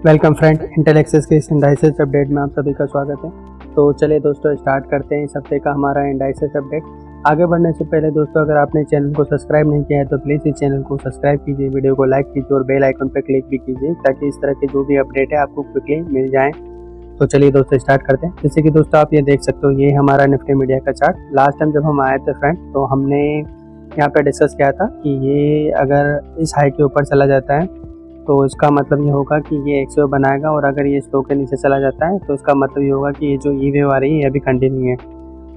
Welcome friend, Intel access के इस indices update में आप सभी का स्वागत है। तो चलिए दोस्तों स्टार्ट करते हैं इस हफ्ते का हमारा इंडाइसेस अपडेट। आगे बढ़ने से पहले दोस्तों अगर आपने चैनल को सब्सक्राइब नहीं किया है तो प्लीज़ इस चैनल को सब्सक्राइब कीजिए, वीडियो को लाइक कीजिए और बेल आइकन पर क्लिक भी कीजिए ताकि इस तरह के जो भी अपडेट है आपको क्विकली मिल जाएँ। तो चलिए दोस्तों स्टार्ट करते हैं। जैसे कि दोस्तों आप ये देख सकते हो, ये हमारा निफ्टी मीडिया का चार्ट। लास्ट टाइम जब हम आए थे फ्रेंड तो हमने यहाँ पर डिस्कस किया था कि ये अगर इस हाई के ऊपर चला जाता है तो इसका मतलब ये होगा कि ये एक वेव बनाएगा, और अगर ये स्लो के नीचे चला जाता है तो इसका मतलब ये होगा कि ये जो ई वेव आ रही है ये अभी कंटिन्यू है।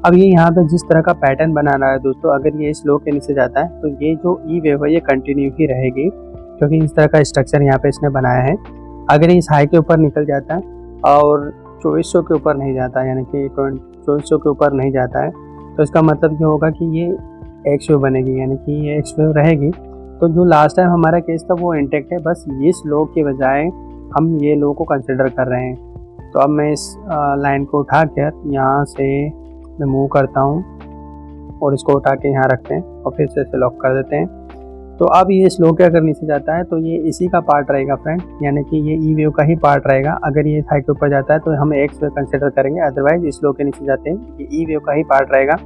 अब ये यहाँ पे जिस तरह का पैटर्न बना रहा है दोस्तों, अगर ये स्लो के नीचे जाता है तो ये जो ई वेव है ये कंटिन्यू ही रहेगी, क्योंकि इस तरह का स्ट्रक्चर यहाँ पे इसने बनाया है। अगर ये इस हाई के ऊपर निकल जाता है और 2400 के ऊपर नहीं जाता है, यानी कि 2400 के ऊपर नहीं जाता है, तो इसका मतलब ये होगा कि ये एक्स वेव बनेगी, यानी कि ये एक्स वेव रहेगी। तो जो लास्ट टाइम हमारा केस था वो इंटेक्ट है, बस इस लो के बजाय हम ये लो को कंसिडर कर रहे हैं। तो अब मैं इस लाइन को उठा कर यहाँ से मैं मूव करता हूँ और इसको उठा के यहाँ रखते हैं और फिर से इसे लॉक कर देते हैं। तो अब ये स्लो के अगर नीचे जाता है तो ये इसी का पार्ट रहेगा फ्रेंड, यानी कि ये ई वेव का ही पार्ट रहेगा। अगर ये हाई के ऊपर जाता है तो हम एक्स वेव कंसिडर करेंगे, अदरवाइज इस स्लो के नीचे जाते हैं ये ई वेव का ही पार्ट रहेगा।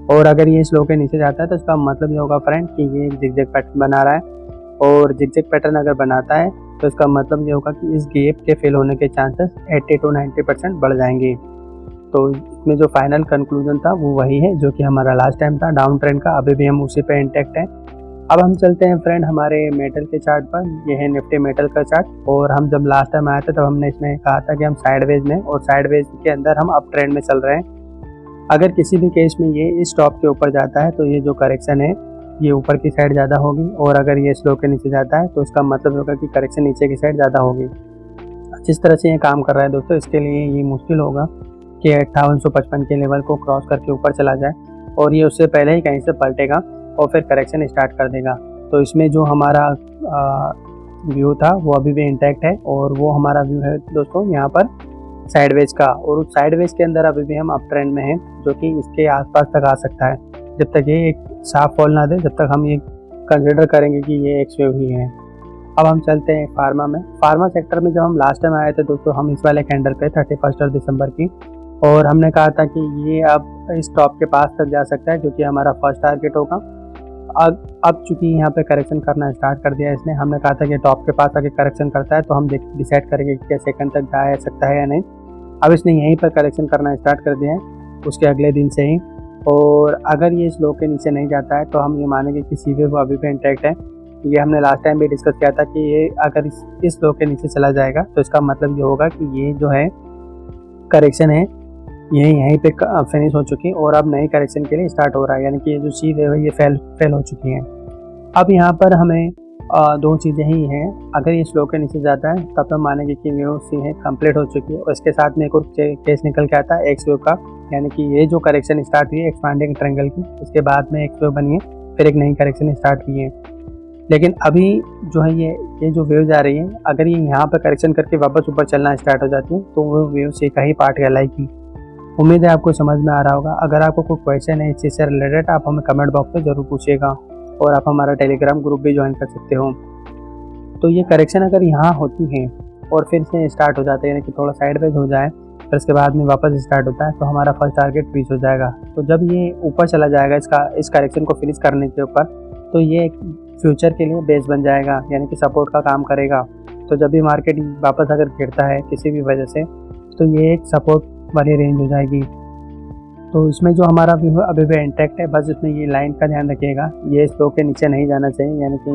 और अगर ये स्लो के नीचे जाता है तो इसका मतलब ये होगा फ्रेंड कि ये एक जिगजैग पैटर्न बना रहा है, और जिगजैग पैटर्न अगर बनाता है तो इसका मतलब ये होगा कि इस गैप के फेल होने के चांसेस 80 to 90% बढ़ जाएंगे। तो इसमें जो फाइनल कंक्लूजन था वो वही है जो कि हमारा लास्ट टाइम था डाउन ट्रेंड का, अभी भी हम उसी पे इंटैक्ट हैं। अब हम चलते हैं फ्रेंड हमारे मेटल के चार्ट पर। ये है निफ्टी मेटल का चार्ट, और हम जब लास्ट टाइम आए थे तब हमने इसमें कहा था कि हम साइडवेज में, और साइडवेज के अंदर हम अप ट्रेंड में चल रहे हैं। अगर किसी भी केस में ये इस टॉप के ऊपर जाता है तो ये जो करेक्शन है ये ऊपर की साइड ज़्यादा होगी, और अगर ये स्लो के नीचे जाता है तो इसका मतलब होगा कि करेक्शन नीचे की साइड ज़्यादा होगी। जिस तरह से ये काम कर रहा है दोस्तों, इसके लिए ये मुश्किल होगा कि 5855 के लेवल को क्रॉस करके ऊपर चला जाए, और ये उससे पहले ही कहीं से पलटेगा और फिर करेक्शन स्टार्ट कर देगा। तो इसमें जो हमारा व्यू था वो अभी भी इंटैक्ट है, और वो हमारा व्यू है दोस्तों यहाँ पर साइडवेज का, और उस साइडवेज के अंदर अभी भी हम अप ट्रेंड में हैं जो कि इसके आसपास तक आ सकता है। जब तक ये एक साफ फॉल ना दे तब तक हम ये कंसिडर करेंगे कि ये एक्स वेव ही है। अब हम चलते हैं फार्मा में। फार्मा सेक्टर में जब हम लास्ट टाइम आए थे दोस्तों, हम इस वाले कैंडल पे 31 दिसंबर की, और हमने कहा था कि ये अब इस टॉप के पास तक जा सकता है जो कि हमारा फर्स्ट टारगेट होगा। अब चूंकि यहाँ पे करेक्शन करना स्टार्ट कर दिया इसने, हमने कहा था कि टॉप के पास आके करेक्शन करता है तो हम डिसाइड करेंगे कि क्या सेकंड तक जा सकता है या नहीं। अब इसने यहीं पर करेक्शन करना स्टार्ट कर दिया है उसके अगले दिन से ही, और अगर ये स्लो के नीचे नहीं जाता है तो हम ये मानेंगे कि सी वेव अभी भी इंटैक्ट है। ये हमने लास्ट टाइम भी डिस्कस किया था कि ये अगर इस स्लो के नीचे चला जाएगा तो इसका मतलब ये होगा कि ये जो है करेक्शन है ये यहीं पे फिनिश हो चुकी है, और अब नई करेक्शन के लिए स्टार्ट हो रहा है, यानी कि ये जो सी वेव है ये फेल हो चुकी है। अब यहाँ पर हमें दो चीज़ें ही हैं। अगर ये स्लो के नीचे जाता है तब तो मानेंगे कि वेव सी है कंप्लीट हो चुकी है, और इसके साथ में एक और केस निकल के आता है एक्स वेव का, यानी कि ये जो करेक्शन स्टार्ट हुई है एक्सपांडिंग ट्रायंगल की, इसके बाद में एक्स वेव बनी है, फिर एक नई करेक्शन स्टार्ट हुई है। लेकिन अभी जो है ये जो वेव जा रही है, अगर ये यहाँ पर करेक्शन करके वापस ऊपर चलना स्टार्ट हो जाती है तो वो वेव सी का ही पार्ट कहलाएगी। उम्मीद है आपको समझ में आ रहा होगा। अगर आपको कोई क्वेश्चन है इस चीज़ से रिलेटेड आप हमें कमेंट बॉक्स में ज़रूर पूछिएगा, और आप हमारा टेलीग्राम ग्रुप भी ज्वाइन कर सकते हो। तो ये करेक्शन अगर यहाँ होती है और फिर से स्टार्ट हो जाता है, यानी कि थोड़ा साइडवेज हो जाए फिर उसके बाद में वापस स्टार्ट होता है, तो हमारा फर्स्ट टारगेट रीच हो जाएगा। तो जब ये ऊपर चला जाएगा इस करेक्शन को फिनिश करने के ऊपर, तो ये एक फ्यूचर के लिए बेस बन जाएगा, यानी कि सपोर्ट का काम करेगा। तो जब भी मार्केट वापस अगर गिरता है किसी भी वजह से तो ये एक सपोर्ट वाली रेंज हो जाएगी। तो इसमें जो हमारा व्यू अभी भी इंटैक्ट है, बस इसमें ये लाइन का ध्यान रखिएगा, ये स्लो के नीचे नहीं जाना चाहिए, यानी कि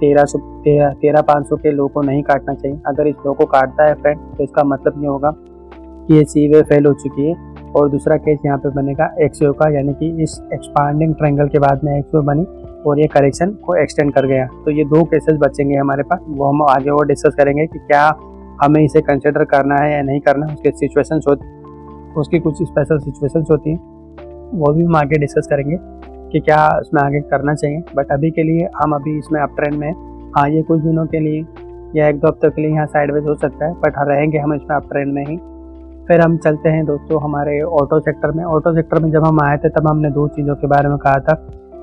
13,500 के लो को नहीं काटना चाहिए। अगर इस लो को काटता है फ्रेंड तो इसका मतलब ये होगा कि ये सी वेव फेल हो चुकी है, और दूसरा केस यहाँ पे बनेगा एक्स वेव का, यानी कि इस एक्सपांडिंग ट्रायंगल के बाद में एक्स वेव बनी और ये करेक्शन को एक्सटेंड कर गया। तो ये दो केसेस बचेंगे हमारे पास, वो हम आगे और डिस्कस करेंगे कि क्या हमें इसे कंसिडर करना है या नहीं करना है। उसकी कुछ स्पेशल सिचुएशंस होती हैं, वो भी हम आगे डिस्कस करेंगे कि क्या उसमें आगे करना चाहिए। बट अभी के लिए हम अभी इसमें अप ट्रेंड में, हाँ ये कुछ दिनों के लिए या एक दो हफ्तों के लिए यहाँ साइडवेज हो सकता है, बट रहेंगे हम इसमें अप ट्रेंड में ही। फिर हम चलते हैं दोस्तों हमारे ऑटो सेक्टर में। ऑटो सेक्टर में जब हम आए थे तब हमने दो चीज़ों के बारे में कहा था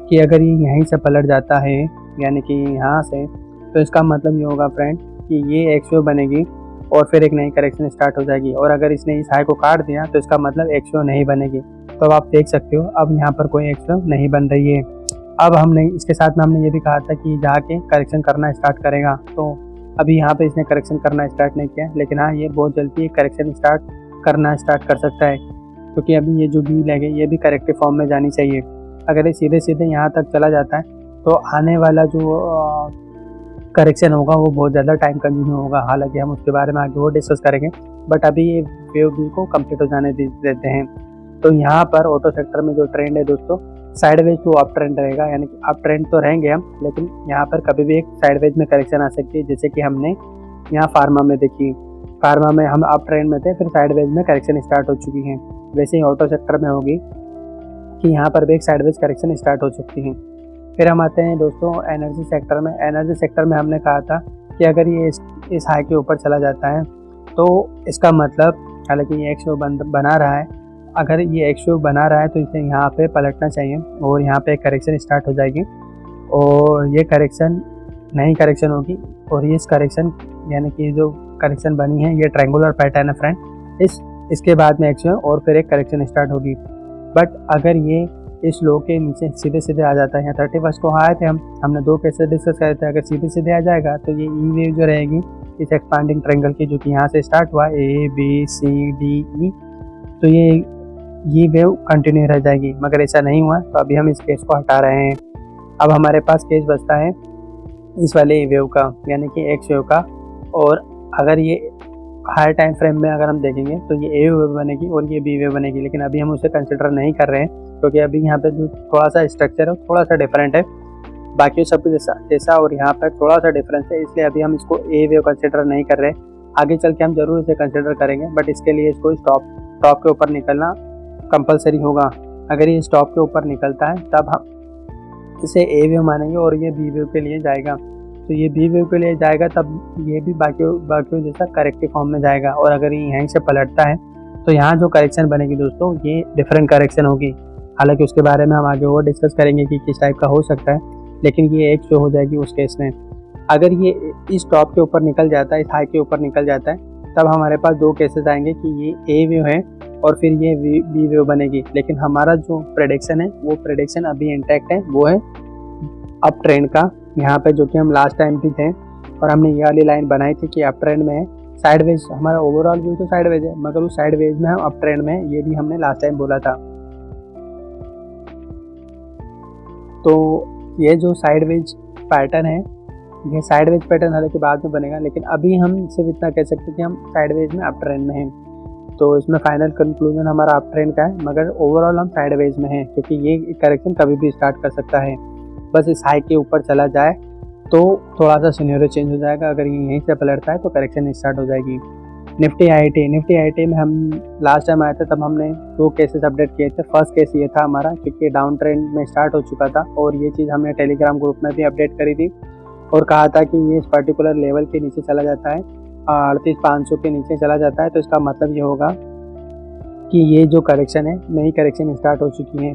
कि अगर ये यहीं से पलट जाता है, यानी कि यहाँ से, तो इसका मतलब ये होगा फ्रेंड कि ये एक्स वेव बनेगी और फिर एक नई करेक्शन स्टार्ट हो जाएगी। और अगर इसने इस हाई को काट दिया तो इसका मतलब एक्स वेव नहीं बनेगी। तो अब आप देख सकते हो अब यहाँ पर कोई एक्स वेव नहीं बन रही है। अब हमने इसके साथ में हमने ये भी कहा था कि जाके करेक्शन करना स्टार्ट करेगा, तो अभी यहाँ पे इसने करेक्शन करना स्टार्ट नहीं किया, लेकिन हाँ ये बहुत जल्दी करेक्शन करना स्टार्ट कर सकता है, क्योंकि अभी ये जो बी लैग है ये भी करेक्टिव फॉर्म में जानी चाहिए। अगर ये सीधे सीधे यहाँ तक चला जाता है तो आने वाला जो करेक्शन होगा वो बहुत ज़्यादा टाइम कंज्यूमिंग होगा। हालांकि हम उसके बारे में आगे वो डिस्कस करेंगे, बट अभी ये वेव बी को कंप्लीट हो जाने देते हैं। तो यहाँ पर ऑटो सेक्टर में जो ट्रेंड है दोस्तों, साइडवेज टू अप ट्रेंड रहेगा, यानी कि अप ट्रेंड तो रहेंगे हम, लेकिन यहाँ पर कभी भी एक साइडवेज में करेक्शन आ सकती है, जैसे कि हमने यहाँ फार्मा में देखी। फार्मा में हम अप ट्रेंड में थे, फिर साइडवेज में करेक्शन स्टार्ट हो चुकी है। वैसे ही ऑटो सेक्टर में होगी कि यहाँ पर भी एक साइडवेज करेक्शन स्टार्ट हो चुकी है। फिर हम आते हैं दोस्तों एनर्जी सेक्टर में। एनर्जी सेक्टर में हमने कहा था कि अगर ये इस हाई के ऊपर चला जाता है तो इसका मतलब, हालांकि ये एक्स वेव बना रहा है, अगर ये एक्स वेव बना रहा है तो इसे यहाँ पे पलटना चाहिए और यहाँ पे करेक्शन स्टार्ट हो जाएगी। और ये करेक्शन नई करेक्शन होगी, और ये इस करेक्शन यानी कि जो करेक्शन बनी है ये ट्रायंगुलर पैटर्न है फ्रेंड। इसके बाद में एक्स वेव और फिर एक करेक्शन स्टार्ट होगी। बट अगर ये इस लो के नीचे सीधे सीधे आ जाता है, यहाँ 31 को आए थे हमने 2 केसेस डिस्कस करे थे, अगर सीधे सीधे आ जाएगा तो ये ई वेव जो रहेगी इस एक्सपांडिंग ट्रायंगल की, जो कि यहाँ से स्टार्ट हुआ A B C D E, तो ये वेव कंटिन्यू रह जाएगी। मगर ऐसा नहीं हुआ तो अभी हम इस केस को हटा रहे हैं। अब हमारे पास केस बचता है इस वाले ई वेव का, यानी कि एक्स वेव का। और अगर ये हायर टाइम फ्रेम में अगर हम देखेंगे तो ये ए वेव बनेगी और ये बी वेव बनेगी, लेकिन अभी हम उसे कंसिडर नहीं कर रहे हैं, क्योंकि अभी यहाँ पे जो थोड़ा सा स्ट्रक्चर है थोड़ा सा डिफरेंट है बाकी सब जैसा और यहाँ पर थोड़ा सा डिफरेंस है, इसलिए अभी हम इसको ए वेव कंसिडर नहीं कर रहे। आगे चल के हम जरूर इसे कंसिडर करेंगे, बट इसके लिए इसको टॉप के ऊपर निकलना कंपलसरी होगा। अगर ये स्टॉप के ऊपर निकलता है तब हम इसे ए वेव मानेंगे और ये बी वेव के लिए जाएगा। तो ये बी वेव के लिए जाएगा तब ये भी बाकी जैसा करेक्टिव फॉर्म में जाएगा। और अगर ये यहीं से पलटता है तो यहाँ जो करेक्शन बनेगी दोस्तों ये डिफरेंट करेक्शन होगी। हालांकि उसके बारे में हम आगे और डिस्कस करेंगे कि किस टाइप का हो सकता है, लेकिन ये एक शो हो जाएगी उस केस में। अगर ये इस टॉप के ऊपर निकल जाता है, इस हाई के ऊपर निकल जाता है, तब हमारे पास 2 केसेस आएंगे कि ये ए वेव है और फिर ये बी वेव बनेगी। लेकिन हमारा जो प्रेडिक्शन है वो प्रेडिक्शन अभी इंटैक्ट है, वो है अप ट्रेंड का। यहाँ पे जो कि हम लास्ट टाइम भी थे और हमने ये वाली लाइन बनाई थी कि अप ट्रेंड में है। साइडवेज हमारा ओवरऑल व्यू तो साइडवेज है, मगर उस साइडवेज में हम अप ट्रेंड में, ये भी हमने लास्ट टाइम बोला था। तो ये जो साइडवेज पैटर्न है, ये साइडवेज पैटर्न हालांकि बाद में बनेगा, लेकिन अभी हम सिर्फ इतना कह सकते हैं कि हम साइडवेज में अप ट्रेंड में हैं। तो इसमें फाइनल कंक्लूजन हमारा अप ट्रेंड का है, मगर ओवरऑल हम साइडवेज में हैं, क्योंकि ये करेक्शन कभी भी स्टार्ट कर सकता है। बस इस हाई के ऊपर चला जाए तो थोड़ा सा सिनेरियो चेंज हो जाएगा। अगर ये यहीं से पलटता है तो करेक्शन स्टार्ट हो जाएगी। निफ्टी आई में हम लास्ट टाइम आए थे तब हमने 2 केसेस अपडेट किए थे। फर्स्ट केस ये था हमारा, क्योंकि डाउन ट्रेंड में स्टार्ट हो चुका था और ये चीज़ हमने टेलीग्राम ग्रुप में भी अपडेट करी थी और कहा था कि ये इस पर्टिकुलर लेवल के नीचे चला जाता है, 38,500 के नीचे चला जाता है, तो इसका मतलब ये होगा कि ये जो करेक्शन है, नई करेक्शन स्टार्ट हो चुकी है।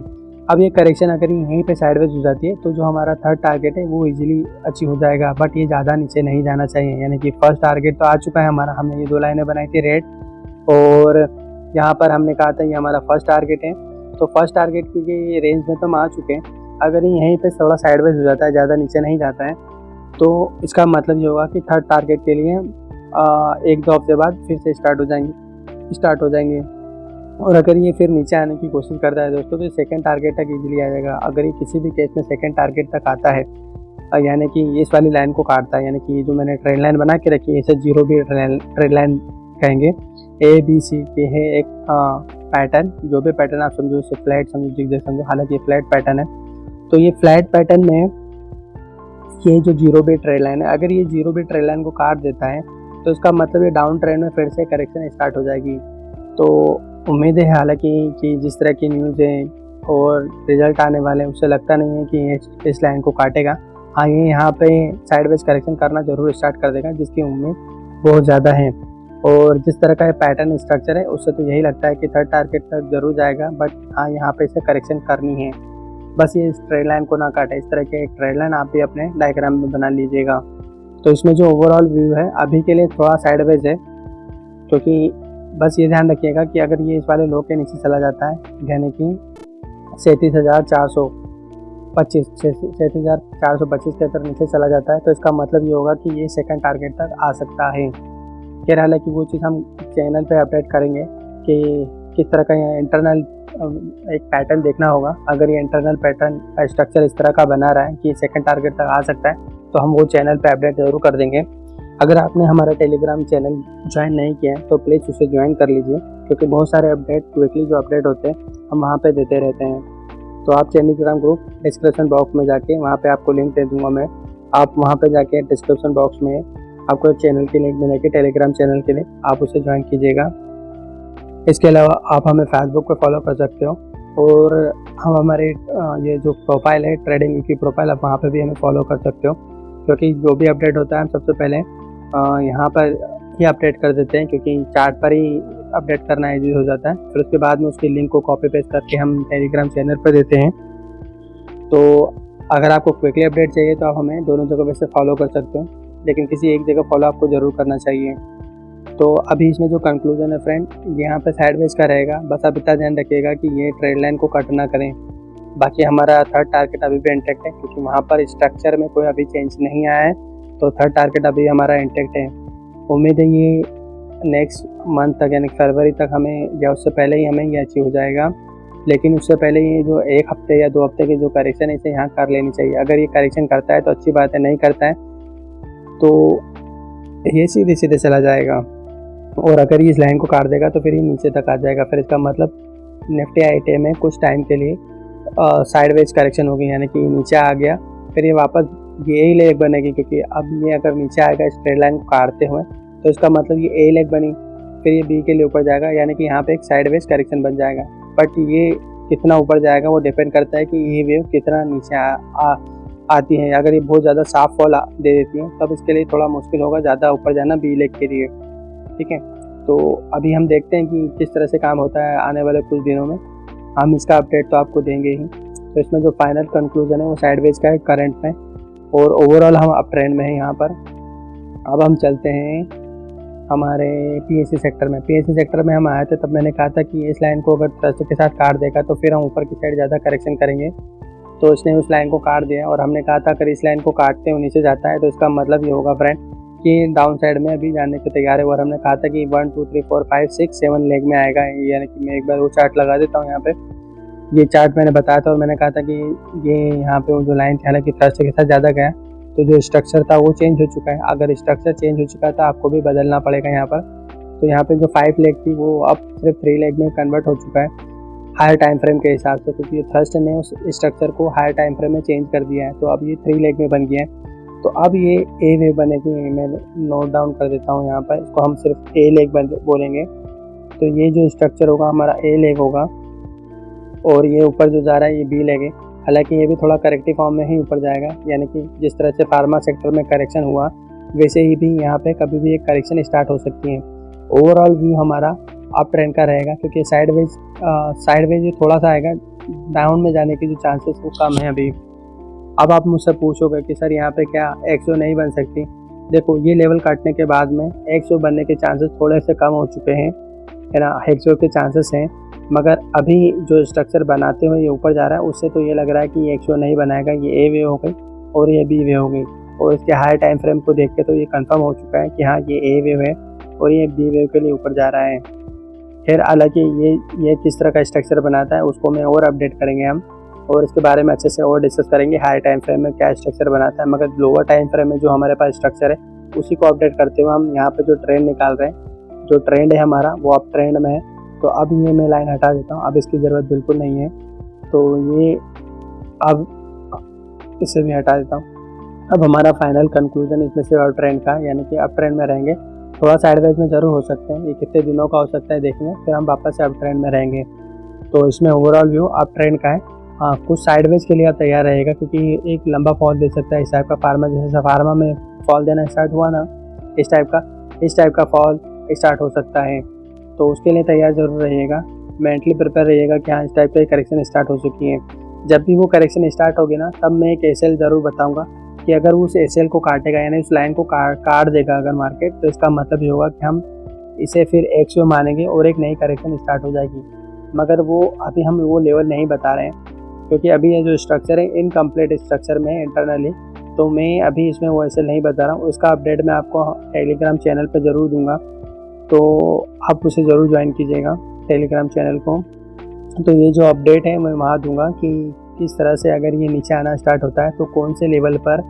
अब ये करेक्शन अगर यहीं पे साइडवेज हो जाती है तो जो हमारा थर्ड टारगेट है वो इजीली अचीव हो जाएगा, बट ये ज़्यादा नीचे नहीं जाना चाहिए। यानी कि फर्स्ट टारगेट तो आ चुका है हमारा, हमने ये 2 लाइनें बनाई थी रेड, और यहाँ पर हमने कहा था ये हमारा फर्स्ट टारगेट है। तो फर्स्ट टारगेट की ये रेंज में तो हम आ चुके हैं। अगर ये यहीं पे थोड़ा साइडवेज हो जाता है, ज़्यादा नीचे नहीं जाता है, तो इसका मतलब ये होगा कि थर्ड टारगेट के लिए 1-2 हफ्ते बाद फिर से स्टार्ट हो जाएंगे। और अगर ये फिर नीचे आने की कोशिश करता है दोस्तों तो सेकंड टारगेट तक इजीली आ जाएगा। अगर ये किसी भी केस में सेकंड टारगेट तक आता है, यानी कि इस वाली लाइन को काटता है, यानी कि ये जो मैंने ट्रेंड लाइन बना के रखी है इसे 0 भी ट्रेंड लाइन कहेंगे। ए बी सी के है एक पैटर्न, जो भी पैटर्न आप समझो, इसे फ्लैट समझो, जिगजैग समझो, हालांकि ये फ्लैट पैटर्न है। तो ये फ्लैट पैटर्न में ये जो 0 भी ट्रेंड लाइन है, अगर ये 0 भी ट्रेंड लाइन को काट देता है तो इसका मतलब ये डाउन ट्रेंड में फिर से करेक्शन स्टार्ट हो जाएगी। तो उम्मीद है हालांकि कि जिस तरह की न्यूज़ है और रिजल्ट आने वाले हैं उससे लगता नहीं है कि इस लाइन को काटेगा। हाँ, ये यहाँ पे साइडवेज करेक्शन करना जरूर स्टार्ट कर देगा, जिसकी उम्मीद बहुत ज़्यादा है। और जिस तरह का पैटर्न स्ट्रक्चर है उससे तो यही लगता है कि थर्ड टारगेट तक जरूर जाएगा, बट हाँ यहाँ पे इसे करेक्शन करनी है। बस ये इस ट्रेड लाइन को ना काटे, इस तरह के एक ट्रेड लाइन आप भी अपने डायग्राम में बना लीजिएगा। तो इसमें जो ओवरऑल व्यू है अभी के लिए थोड़ा साइडवेज है, क्योंकि बस ये ध्यान रखिएगा कि अगर ये इस वाले लो के नीचे चला जाता है, यानी कि 37,425 के अगर नीचे चला जाता है, तो इसका मतलब ये होगा कि ये सेकंड टारगेट तक आ सकता है। फिर हालांकि वो चीज़ हम चैनल पे अपडेट करेंगे कि किस तरह का यहाँ इंटरनल एक पैटर्न देखना होगा। अगर ये इंटरनल पैटर्न का स्ट्रक्चर इस तरह का बना रहा है कि सेकंड टारगेट तक आ सकता है, तो हम वो चैनल पे अपडेट ज़रूर कर देंगे। अगर आपने हमारा टेलीग्राम चैनल ज्वाइन नहीं किया है तो प्लीज़ उसे ज्वाइन कर लीजिए, क्योंकि बहुत सारे अपडेट क्विकली जो अपडेट होते हैं हम वहाँ पे देते रहते हैं। तो आप टेलीग्राम ग्रुप डिस्क्रिप्शन बॉक्स में जाके वहाँ पे आपको लिंक दे दूँगा मैं, आप वहाँ पे जाके डिस्क्रिप्शन बॉक्स में आपको एक चैनल की लिंक मिलेगी, टेलीग्राम चैनल के लिए, आप उसे ज्वाइन कीजिएगा। इसके अलावा आप हमें फेसबुक पे फॉलो कर सकते हो, और हम हमारे ये जो प्रोफाइल है ट्रेडिंग की प्रोफाइल, आप वहाँ पे भी हमें फॉलो कर सकते हो, क्योंकि जो भी अपडेट होता है हम सबसे पहले यहाँ पर ही अपडेट कर देते हैं, क्योंकि चार्ट पर ही अपडेट करना ईजी हो जाता है। फिर उसके बाद में उसकी लिंक को कॉपी पेस्ट करके हम टेलीग्राम चैनल पर देते हैं। तो अगर आपको क्विकली अपडेट चाहिए तो आप हमें दोनों जगह पे से फॉलो कर सकते हो, लेकिन किसी एक जगह फॉलो आपको ज़रूर करना चाहिए। तो अभी इसमें जो कंक्लूजन है फ्रेंड, यहाँ पे साइडवेज का रहेगा। बस आप इतना ध्यान रखिएगा कि ये ट्रेड लाइन को कट ना करें। बाकी हमारा थर्ड टारगेट अभी भी इंटैक्ट है, क्योंकि वहाँ पर स्ट्रक्चर में कोई अभी चेंज नहीं आया है, तो थर्ड टारगेट अभी हमारा इंटैक्ट है। उम्मीद है ये नेक्स्ट मंथ तक यानी फरवरी तक हमें, या उससे पहले ही हमें ये अचीव हो जाएगा। लेकिन उससे पहले ये जो 1 हफ्ते या 2 हफ्ते की जो करेक्शन है इसे यहाँ कर लेनी चाहिए। अगर ये करेक्शन करता है तो अच्छी बात है, नहीं करता है तो ये सीधे सीधे चला जाएगा, और अगर ये इस लाइन को काट देगा तो फिर ये नीचे तक आ जाएगा। फिर इसका मतलब निफ्टी आईटी में कुछ टाइम के लिए साइडवेज करेक्शन होगी, यानी कि नीचे आ गया, फिर ये वापस ये लेग बनेगी, क्योंकि अब ये अगर नीचे आएगा इस ट्रेड लाइन को काटते हुए, तो इसका मतलब ये ए लेग बनी, फिर ये बी के लिए ऊपर जाएगा, यानी कि यहाँ पे एक साइडवेज करेक्शन बन जाएगा। बट ये कितना ऊपर जाएगा वो डिपेंड करता है कि ये वेव कितना नीचे आती है। अगर ये बहुत ज़्यादा साफ फॉल दे देती है तब इसके लिए थोड़ा मुश्किल होगा ज़्यादा ऊपर जाना बी लेग के लिए, ठीक है। तो अभी हम देखते हैं कि किस तरह से काम होता है आने वाले कुछ दिनों में, हम इसका अपडेट तो आपको देंगे ही। तो इसमें जो फाइनल कंक्लूजन है वो साइडवेज का है करंट में, और ओवरऑल हम अप ट्रेंड में हैं यहाँ पर। अब हम चलते हैं हमारे पीएससी सेक्टर में। पीएससी सेक्टर में हम आए थे, तब मैंने कहा था कि इस लाइन को अगर थ्रस्ट के साथ काट देगा तो फिर हम ऊपर की साइड ज़्यादा करेक्शन करेंगे। तो इसने उस लाइन को काट दिया, और हमने कहा था अगर इस लाइन को काटते हुए नीचे जाता है तो इसका मतलब ये होगा फ्रेंड कि डाउन साइड में अभी जाने को तैयार है। और हमने कहा था कि 1 2 3 4 5 6 7 लेग में आएगा, यानी कि मैं एक बार वो चार्ट लगा देता हूँ यहाँ पे। ये चार्ट मैंने बताया था, और मैंने कहा था कि ये यहाँ पे वो जो लाइन थी हालांकि थ्रस्ट के साथ ज़्यादा गया, तो जो स्ट्रक्चर था वो चेंज हो चुका है। अगर स्ट्रक्चर चेंज हो चुका था आपको भी बदलना पड़ेगा यहाँ पर। तो यहाँ पे जो 5 लेग थी वो अब सिर्फ 3 लेग में कन्वर्ट हो चुका है हायर टाइम फ्रेम के हिसाब से, क्योंकि ये थ्रस्ट ने उस स्ट्रक्चर को हायर टाइम फ्रेम में चेंज कर दिया है। तो अब ये 3 लेग में बन गया है। तो अब ये ए वेव बनेगी, मैं नोट डाउन कर देता हूँ यहाँ पर, इसको हम सिर्फ ए लेग बोलेंगे। तो ये जो स्ट्रक्चर होगा हमारा ए लेग होगा, और ये ऊपर जो जा रहा है ये बी लेग है। हालांकि ये भी थोड़ा करेक्टिव फॉर्म में ही ऊपर जाएगा, यानी कि जिस तरह से फार्मा सेक्टर में करेक्शन हुआ वैसे ही भी यहाँ पे कभी भी एक करेक्शन स्टार्ट हो सकती है। ओवरऑल व्यू हमारा अप ट्रेंड का रहेगा, क्योंकि साइडवेज ये थोड़ा सा आएगा, डाउन में जाने की जो चांसेस वो कम है अभी। अब आप मुझसे पूछोगे कि सर यहाँ पे क्या एक्सओ नहीं बन सकती। देखो ये लेवल काटने के बाद में एक्सओ बनने के चांसेस थोड़े से कम हो चुके हैं, है ना, एक्सओ के चांसेस हैं। मगर अभी जो स्ट्रक्चर बनाते हुए ये ऊपर जा रहा है उससे तो ये लग रहा है कि ये एक्सओ नहीं बनाएगा, ये ए वे हो गई और ये बी वे हो गई। और इसके हायर टाइम फ्रेम को देख के तो ये कंफर्म हो चुका है कि हाँ ये ए वेव है और ये बी वेव के लिए ऊपर जा रहा है। खैर हालांकि ये किस तरह का स्ट्रक्चर बनाता है उसको मैं और अपडेट करेंगे हम, और इसके बारे में अच्छे से और डिस्कस करेंगे हायर टाइम फ्रेम में क्या स्ट्रक्चर बनाता है। मगर लोअर टाइम फ्रेम में जो हमारे पास स्ट्रक्चर है उसी को अपडेट करते हुए हम यहाँ पे जो ट्रेंड निकाल रहे हैं, जो ट्रेंड है हमारा वो अप ट्रेंड में है। तो अब ये मैं लाइन हटा देता हूँ, अब इसकी ज़रूरत बिल्कुल नहीं है। तो ये अब इसे भी हटा देता हूँ। अब हमारा फाइनल कंक्लूजन इसमें से अप ट्रेंड का, यानी कि अप ट्रेंड में रहेंगे। थोड़ा साइडवेज में ज़रूर हो सकते हैं, ये कितने दिनों का हो सकता है देखेंगे, फिर हम वापस से अप ट्रेंड में रहेंगे। तो इसमें ओवरऑल व्यू अप ट्रेंड का है। हाँ, कुछ साइडवेज के लिए आप तैयार रहेगा, क्योंकि एक लंबा फॉल दे सकता है इस टाइप का। फार्मा जैसे फार्मा में फॉल देना स्टार्ट हुआ ना, इस टाइप का फॉल स्टार्ट हो सकता है। तो उसके लिए तैयार ज़रूर रहिएगा, मेंटली प्रिपेयर रहिएगा कि हाँ इस टाइप का करेक्शन स्टार्ट हो चुकी है। जब भी वो करेक्शन स्टार्ट होगी ना, तब मैं एक एसएल ज़रूर बताऊँगा कि अगर वो उस एसएल को काटेगा, यानी उस लाइन को काट देगा अगर मार्केट, तो इसका मतलब ये होगा कि हम इसे फिर एक वेव मानेंगे और एक नई करेक्शन स्टार्ट हो जाएगी। मगर वो अभी हम वो लेवल नहीं बता रहे हैं, क्योंकि अभी ये जो स्ट्रक्चर है इनकम्प्लीट स्ट्रक्चर में इंटरनली, तो मैं अभी इसमें वो ऐसे नहीं बता रहा हूँ। उसका अपडेट मैं आपको टेलीग्राम चैनल पे ज़रूर दूंगा, तो आप उसे ज़रूर ज्वाइन कीजिएगा टेलीग्राम चैनल को। तो ये जो अपडेट है मैं वहाँ दूंगा कि किस तरह से अगर ये नीचे आना स्टार्ट होता है तो कौन से लेवल पर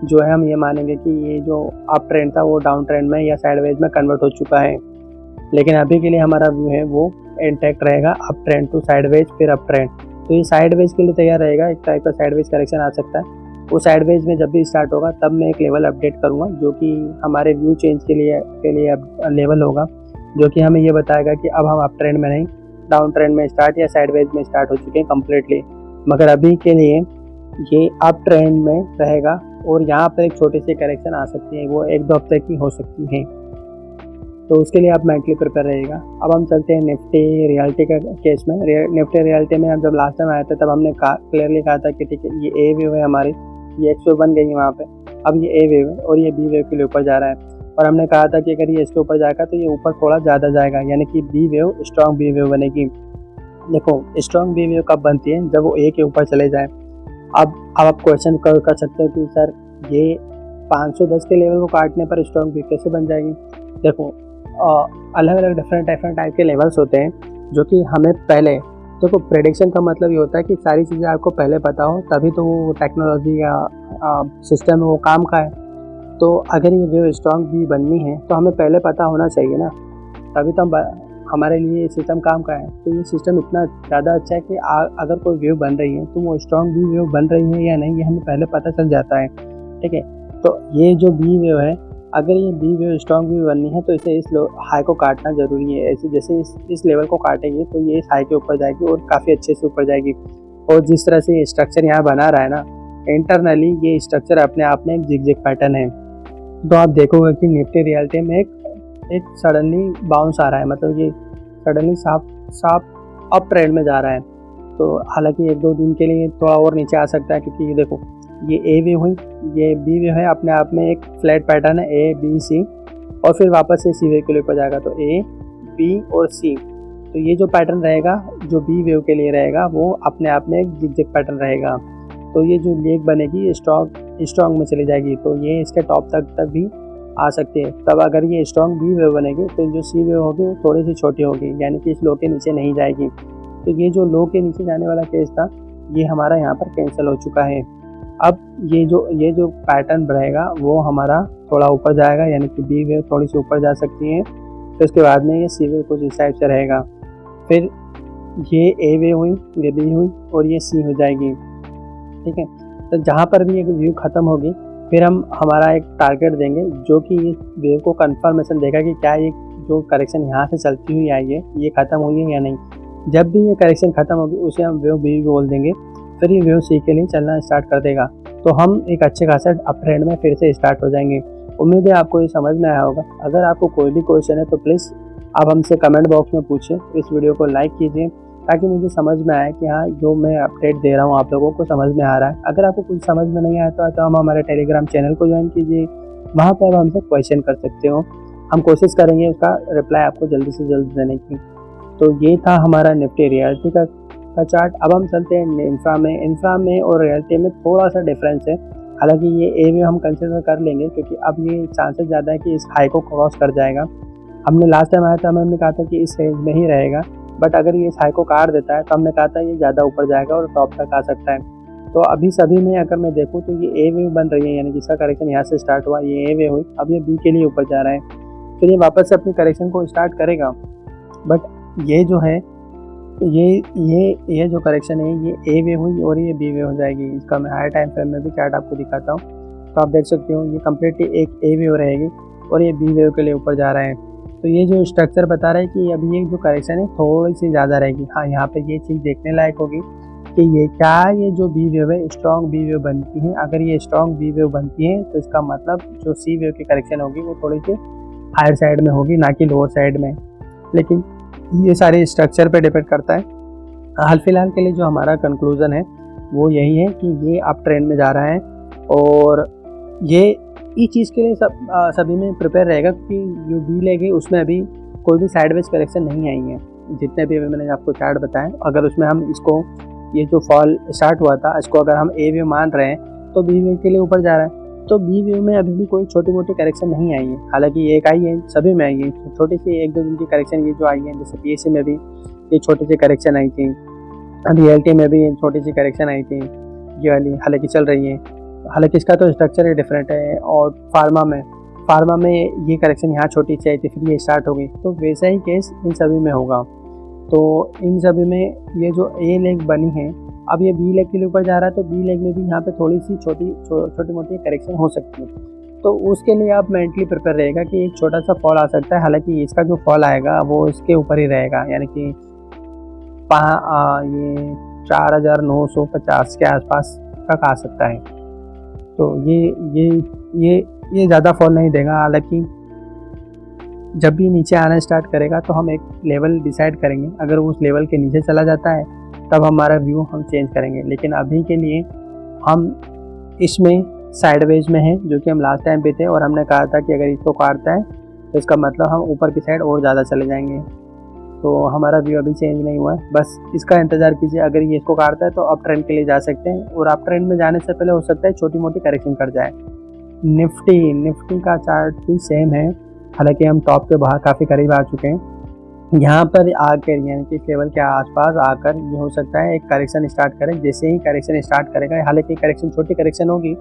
जो है हम ये मानेंगे कि ये जो अप ट्रेंड था वो डाउन ट्रेंड में या साइडवेज में कन्वर्ट हो चुका है। लेकिन अभी के लिए हमारा व्यू है वो इंटैक्ट रहेगा, अप ट्रेंड टू साइडवेज फिर अप ट्रेंड। तो ये साइडवेज के लिए तैयार रहेगा, एक टाइप का साइडवेज करेक्शन आ सकता है। वो साइडवेज में जब भी स्टार्ट होगा तब मैं एक लेवल अपडेट करूँगा, जो कि हमारे व्यू चेंज के लिए लेवल होगा, जो कि हमें ये बताएगा कि अब हम अप ट्रेंड में नहीं डाउन ट्रेंड में स्टार्ट या साइडवेज में स्टार्ट हो चुके हैं कम्प्लीटली। मगर अभी के लिए ये अप ट्रेंड में रहेगा और यहाँ पर एक छोटी सी करेक्शन आ सकती है, वो 1-2 हफ्ते की हो सकती है। तो उसके लिए आप मेंटली प्रिपेयर रहिएगा। अब हम चलते हैं निफ्टी रियल्टी का केस में। निफ्टी रियल्टी में हम जब लास्ट टाइम आए थे तब हमने क्लियरली कहा था कि ठीक है ये ए वेव है हमारी, ये 100 बन गई है वहाँ पे। अब ये ए वेव है और ये बी वेव के लिए ऊपर जा रहा है, और हमने कहा था कि अगर ये इसके ऊपर जाएगा तो ये ऊपर थोड़ा ज़्यादा जाएगा, यानी कि B wave strong B wave बनेगी। देखो स्ट्रॉन्ग बी वेव कब बनती है, जब वो ए के ऊपर चले जाए। अब आप क्वेश्चन कर सकते हो कि सर ये 510 के लेवल को काटने पर स्ट्रॉन्ग बी कैसे बन जाएगी। देखो अलग अलग डिफरेंट टाइप के लेवल्स होते हैं, जो कि हमें पहले, देखो प्रेडिक्शन का मतलब ये होता है कि सारी चीज़ें आपको पहले पता हो, तभी तो वो टेक्नोलॉजी या सिस्टम में वो काम का है। तो अगर ये वेव स्ट्रॉन्ग भी बननी है तो हमें पहले पता होना चाहिए ना, तभी तो हमारे लिए ये सिस्टम काम का है। तो ये सिस्टम इतना ज़्यादा अच्छा है कि अगर कोई वेव बन रही है तो वो स्ट्रॉन्ग बी वेव बन रही है या नहीं, ये हमें पहले पता चल जाता है। ठीक है, तो ये जो बी वेव है, अगर ये बी वेव स्ट्रॉन्ग भी बननी है तो इसे इस हाई को काटना ज़रूरी है। ऐसे जैसे इस लेवल को काटेंगे तो ये इस हाई के ऊपर जाएगी और काफ़ी अच्छे से ऊपर जाएगी। और जिस तरह से ये स्ट्रक्चर यहाँ बना रहा है ना, इंटरनली ये स्ट्रक्चर अपने आप में एक जिग पैटर्न है। तो आप देखोगे कि निफ्टी रियल्टी में एक सडनली बाउंस आ रहा है, मतलब ये सडनली साफ अप ट्रेंड में जा रहा है। तो हालांकि 1-2 दिन के लिए थोड़ा और नीचे आ सकता है, क्योंकि ये देखो ये ए वेव हुई, ये बी वेव है, अपने आप में एक फ्लैट पैटर्न है ए बी सी, और फिर वापस से सी वेव के लिए ऊपर जाएगा। तो ए बी और सी, तो ये जो पैटर्न रहेगा जो बी वेव के लिए रहेगा वो अपने आप में एक जिग पैटर्न रहेगा। तो ये जो लेग बनेगी स्ट्रॉन्ग में चली जाएगी, तो ये इसके टॉप तक भी आ सकती है। तब अगर ये स्ट्रॉन्ग बी वेव बनेगी तो जो सी वेव होगी वो थोड़ी सी छोटी होगी, यानी कि इस लो के नीचे नहीं जाएगी। तो ये जो लो के नीचे जाने वाला केस था ये हमारा यहाँ पर कैंसिल हो चुका है। अब ये जो पैटर्न रहेगा वो हमारा थोड़ा ऊपर जाएगा, यानी कि बी वेव थोड़ी सी ऊपर जा सकती है। तो इसके बाद में ये सी वेव कुछ इस टाइप से रहेगा, फिर ये ए वेव हुई, ये बी हुई और ये सी हो जाएगी। ठीक है, तो जहाँ पर भी एक व्यू ख़त्म होगी फिर हम हमारा एक टारगेट देंगे, जो कि इस वेव को कंफर्मेशन देगा कि क्या ये जो करेक्शन यहाँ से चलती हुई आई है ये ख़त्म हुई है या नहीं। जब भी ये करेक्शन ख़त्म होगी उसे हम वेव बी बोल देंगे, फिर ये वेव सी के लिए चलना स्टार्ट कर देगा। तो हम एक अच्छे खासा अप ट्रेंड में फिर से स्टार्ट हो जाएंगे। उम्मीद है आपको ये समझ में आया होगा। अगर आपको कोई भी क्वेश्चन है तो प्लीज़ आप हमसे कमेंट बॉक्स में पूछें। इस वीडियो को लाइक कीजिए ताकि मुझे समझ में आए कि हाँ जो मैं अपडेट दे रहा हूँ आप लोगों को समझ में आ रहा है। अगर आपको कुछ समझ में नहीं आया तो हम हमारे टेलीग्राम चैनल को ज्वाइन कीजिए, वहाँ पर आप हमसे क्वेश्चन कर सकते हो। हम कोशिश करेंगे उसका रिप्लाई आपको जल्दी से जल्द देने की। तो ये था हमारा निफ्टी रियल्टी का चार्ट। अब हम चलते हैं इंफ्रा में और रियल्टी में थोड़ा सा डिफरेंस है। हालांकि ये ए वेव हम कंसिडर कर लेंगे क्योंकि अब ये चांसेस ज़्यादा है कि इस हाई को क्रॉस कर जाएगा। हमने लास्ट टाइम आया था हमने कहा था कि इस रेंज में ही रहेगा, बट अगर ये इस हाई को काट देता है तो हमने कहा था ये ज़्यादा ऊपर जाएगा और टॉप तक आ सकता है। तो अभी सभी में अगर मैं देखूँ तो ये ए वेव बन रही है, यानी कि इसका करेक्शन यहाँ से स्टार्ट हुआ, ये ए वेव हुई, अब ये बी के लिए ऊपर जा रहा है, फिर ये वापस से अपनी करेक्शन को स्टार्ट करेगा। बट ये जो है ये जो करेक्शन है ये ए वेव हुई और ये बी वेव हो जाएगी। इसका मैं हायर टाइम फ्रेम में भी चार्ट आपको दिखाता हूँ, तो आप देख सकते हो ये कम्प्लीटली एक ए वेव रहेगी और ये बी वेव के लिए ऊपर जा रहा है। तो ये जो स्ट्रक्चर बता रहा है कि अभी ये जो करेक्शन है थोड़ी सी ज़्यादा रहेगी। हाँ, यहाँ पे ये चीज़ देखने लायक होगी कि ये जो बी वेव है स्ट्रॉन्ग बी वेव बनती है। अगर ये स्ट्रॉन्ग बी वेव बनती है तो इसका मतलब जो सी वेव की करेक्शन होगी वो थोड़ी सी हायर साइड में होगी, ना कि लोअर साइड में। लेकिन ये सारे स्ट्रक्चर पे डिपेंड करता है। हाल फिलहाल के लिए जो हमारा कंक्लूज़न है वो यही है कि ये अप ट्रेंड में जा रहा है और ये इस चीज़ के लिए सभी में प्रिपेयर रहेगा, क्योंकि जो बी लेग है उसमें अभी कोई भी साइडवेज करेक्शन नहीं आई है। जितने भी अभी मैंने आपको चार्ट बताए, अगर उसमें हम इसको ये जो फॉल स्टार्ट हुआ था इसको अगर हम ए व्यू मान रहे हैं तो बी व्यू के लिए ऊपर जा रहा है। तो बी व्यू में अभी भी कोई छोटी मोटी करेक्शन नहीं आई है, हालांकि एक आई है, सभी में आई है छोटी सी 1-2 दिन की करेक्शन ये जो आई है। जैसे पीएससी में भी ये छोटी सी करेक्शन आई थी, रियलिटी में भी छोटी सी करेक्शन आई थी ये वाली, हालांकि चल रही है। हालांकि इसका तो स्ट्रक्चर ही डिफरेंट है। और फार्मा में ये करेक्शन यहाँ छोटी सी आई थी, फिर ये स्टार्ट हो गई, तो वैसा ही केस इन सभी में होगा। तो इन सभी में ये जो ए लेग बनी है, अब ये बी लेग के लिए ऊपर जा रहा है, तो बी लेग में भी यहाँ पे थोड़ी सी छोटी मोटी करेक्शन हो सकती है। तो उसके लिए आप मेंटली प्रिपेयर रहेगा कि एक छोटा सा फॉल आ सकता है, हालांकि इसका जो फॉल आएगा वो इसके ऊपर ही रहेगा, यानी कि ये 4950 के आसपास तक आ सकता है। तो ये ज़्यादा फॉल नहीं देगा। हालांकि जब भी नीचे आना स्टार्ट करेगा तो हम एक लेवल डिसाइड करेंगे, अगर उस लेवल के नीचे चला जाता है तब हमारा व्यू हम चेंज करेंगे। लेकिन अभी के लिए हम इसमें साइडवेज में है, जो कि हम लास्ट टाइम पे थे, और हमने कहा था कि अगर इसको काटता है तो इसका मतलब हम ऊपर की साइड और ज़्यादा चले जाएंगे। तो हमारा व्यू अभी चेंज नहीं हुआ है, बस इसका इंतज़ार कीजिए। अगर ये इसको काटता है तो अप ट्रेंड के लिए जा सकते हैं, और अप ट्रेंड में जाने से पहले हो सकता है छोटी मोटी करेक्शन कर जाए। निफ्टी का चार्ट भी सेम है, हालांकि हम टॉप के बाहर काफ़ी करीब आ चुके हैं। यहाँ पर आकर यानी कि इस लेवल के आसपास आकर ये हो सकता है एक करेक्शन स्टार्ट करें। जैसे ही करेक्शन स्टार्ट करेगा, हालांकि करेक्शन छोटी करेक्शन होगी,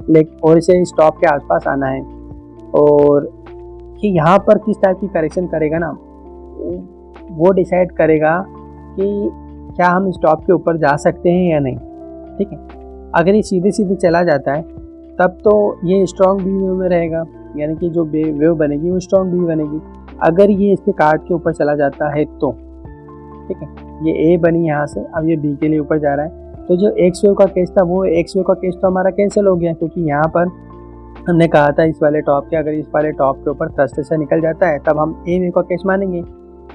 लेकिन और इसे इस टॉप के आसपास आना है। और कि यहाँ पर किस टाइप की करेक्शन करेगा ना, वो डिसाइड करेगा कि क्या हम इस टॉप के ऊपर जा सकते हैं या नहीं। ठीक है, अगर ये सीधे सीधे चला जाता है तब तो ये स्ट्रॉन्ग बी व्यू में रहेगा, यानी कि जो वेव बनेगी वो स्ट्रॉन्ग बी बनेगी। अगर ये इसके कार्ड के ऊपर चला जाता है तो ठीक है, ये ए बनी यहाँ से, अब ये बी के लिए ऊपर जा रहा है। तो जो एक्स वेव का केस था, वो एक्स वेव का केस तो हमारा कैंसिल हो गया, क्योंकि यहाँ पर हमने कहा था इस वाले टॉप के, अगर इस वाले टॉप के ऊपर थ्रस्टर से निकल जाता है तब हम ए वेव का केस मानेंगे।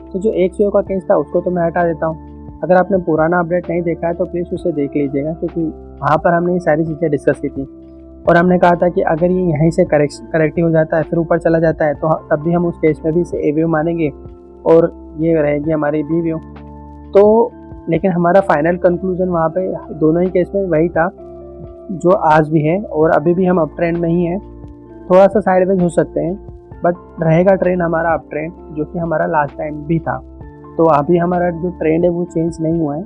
तो जो एक्स वेव का केस था उसको तो मैं हटा देता हूँ। अगर आपने पुराना अपडेट नहीं देखा है तो प्लीज़ उसे देख लीजिएगा, क्योंकि वहाँ पर हमने ये सारी चीज़ें डिस्कस की थी। और हमने कहा था कि अगर ये यहीं से करेक्टिव हो जाता है फिर ऊपर चला जाता है तो तब भी हम उस केस में भी इसे ए व्यू मानेंगे और ये रहेगी हमारी बी व्यू। तो लेकिन हमारा फाइनल कंक्लूजन वहाँ पे दोनों ही केस में वही था जो आज भी है, और अभी भी हम अप ट्रेंड में ही हैं। थोड़ा सा साइडवेज हो सकते हैं, बट रहेगा ट्रेंड हमारा अप ट्रेंड, जो कि हमारा लास्ट टाइम भी था। तो अभी हमारा जो ट्रेंड है वो चेंज नहीं हुआ है,